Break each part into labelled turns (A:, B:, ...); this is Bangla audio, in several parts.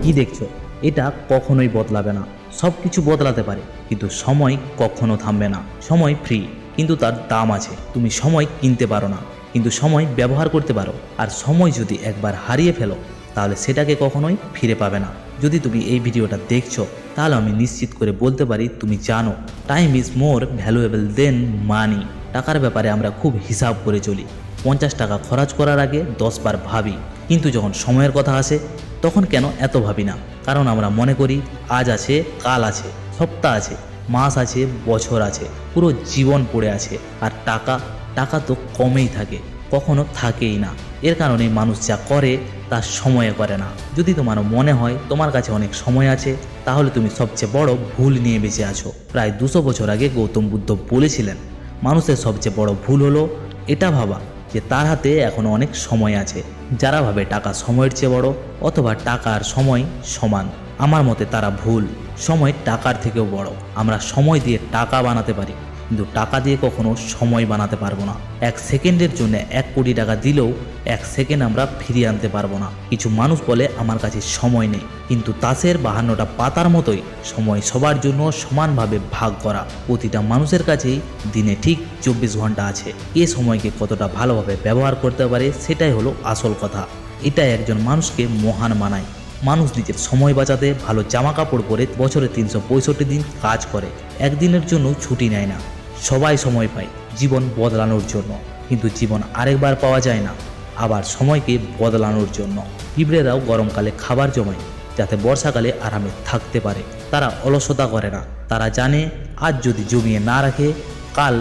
A: কি দেখছো? এটা কখনোই বদলাবে না। সব কিছু বদলাতে পারে, কিন্তু সময় কখনো থামবে না। সময় ফ্রি, কিন্তু তার দাম আছে। তুমি সময় কিনতে পারো না, কিন্তু সময় ব্যবহার করতে পারো। আর সময় যদি একবার হারিয়ে ফেলো, তাহলে সেটাকে কখনোই ফিরে পাবে না। যদি তুমি এই ভিডিওটা দেখছো, তাহলে আমি নিশ্চিত করে বলতে পারি তুমি জানো time is more valuable than money. টাকার ব্যাপারে আমরা খুব হিসাব করে চলি। 50 টাকা খরচ করার আগে 10 বার ভাবি, কিন্তু যখন সময়ের কথা আসে তখন কেন এত ভাবি না? কারণ আমরা মনে করি আজ আছে, কাল আছে, সপ্তাহ আছে, মাস আছে, বছর আছে, পুরো জীবন পড়ে আছে। আর টাকা টাকা তো কমেই থাকে, কখনো থাকেই না। এর কারণে মানুষ যা করে তা সময়ে করে না। যদি তোমার মনে হয় তোমার কাছে অনেক সময় আছে, তাহলে তুমি সবচেয়ে বড় ভুল নিয়ে বেঁচে আছো। প্রায় 200 বছর আগে গৌতম বুদ্ধ বলেছিলেন, মানুষের সবচেয়ে বড় ভুল হলো এটা ভাবা যে তার হাতে এখনো অনেক সময় আছে। যারা ভাবে টাকা সময়ের চেয়ে বড়, অথবা টাকা আর সময় সমান, আমার মতে তারা ভুল। সময় টাকার থেকেও বড়। আমরা সময় দিয়ে টাকা বানাতে পারি, কিন্তু টাকা দিয়ে কখনো সময় বানাতে পারবো না। 1 সেকেন্ডের জন্য 1 কোটি টাকা দিলেও 1 সেকেন্ড আমরা ফিরিয়ে আনতে পারবো না। কিছু মানুষ বলে আমার কাছে সময় নেই, কিন্তু তাসের 52টা পাতার মতোই সময় সবার জন্য সমানভাবে ভাগ করা। প্রতিটা মানুষের কাছেই দিনে ঠিক 24 ঘন্টা আছে। এ সময়কে কতটা ভালোভাবে ব্যবহার করতে পারে সেটাই হলো আসল কথা। এটাই একজন মানুষকে মহান বানায়। মানুষ নিজের সময় বাঁচাতে ভালো জামা কাপড় পরে বছরে 365 দিন কাজ করে, একদিনের জন্য ছুটি নেয় না। সবাই সময় পায় জীবন বদলানোর জন্য, কিন্তু জীবন আরেকবার পাওয়া যায় না, আবার সময়কে বদলানোর জন্য। পিঁপড়েরাও গরমকালে খাবার জমায় যাতে বর্ষাকালে আরামে থাকতে পারে। তারা অলসতা করে না, তারা জানে আজ যদি জমিয়ে না রাখে, কাল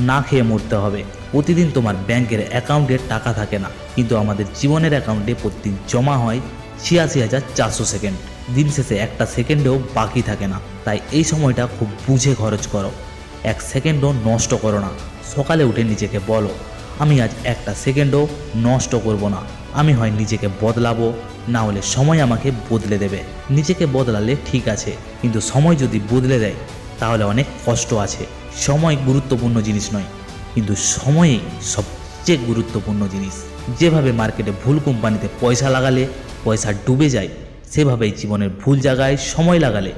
A: না খেয়ে মরতে হবে। প্রতিদিন তোমার ব্যাংকের অ্যাকাউন্টে টাকা থাকে না, কিন্তু আমাদের জীবনের অ্যাকাউন্টে প্রতিদিন জমা হয় 86,400 সেকেন্ড। দিন শেষে একটা সেকেন্ডেও বাকি থাকে না। তাই এই সময়টা খুব বুঝে খরচ করো। 1 সেকেন্ডও নষ্ট করো না। সকালে উঠে নিজেকে বলো, আমি আজ একটা সেকেন্ডও নষ্ট করব না। আমি হয় নিজেকে বদলাবো, না হলে সময় আমাকে বদলে দেবে। নিজেকে বদলালে ঠিক আছে, কিন্তু সময় যদি বদলে দেয় তাহলে অনেক কষ্ট আছে। সময় গুরুত্বপূর্ণ জিনিস নয়, কিন্তু সময়ই সবচেয়ে গুরুত্বপূর্ণ জিনিস। যেভাবে মার্কেটে ভুল কোম্পানিতে পয়সা লাগালে পয়সা ডুবে যায়, সেভাবেই জীবনের ভুল জায়গায় সময় লাগালে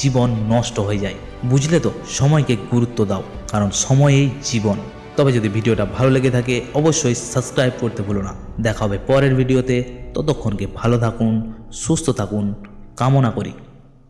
A: জীবন নষ্ট হয়ে যায়। বুঝলে তো? সময়কে গুরুত্ব দাও, কারণ সময়েই জীবন। তবে যদি ভিডিওটা ভালো লেগে থাকে অবশ্যই সাবস্ক্রাইব করতে ভুলো না। দেখা হবে পরের ভিডিওতে। ততক্ষণকে ভালো থাকুন, সুস্থ থাকুন কামনা করি।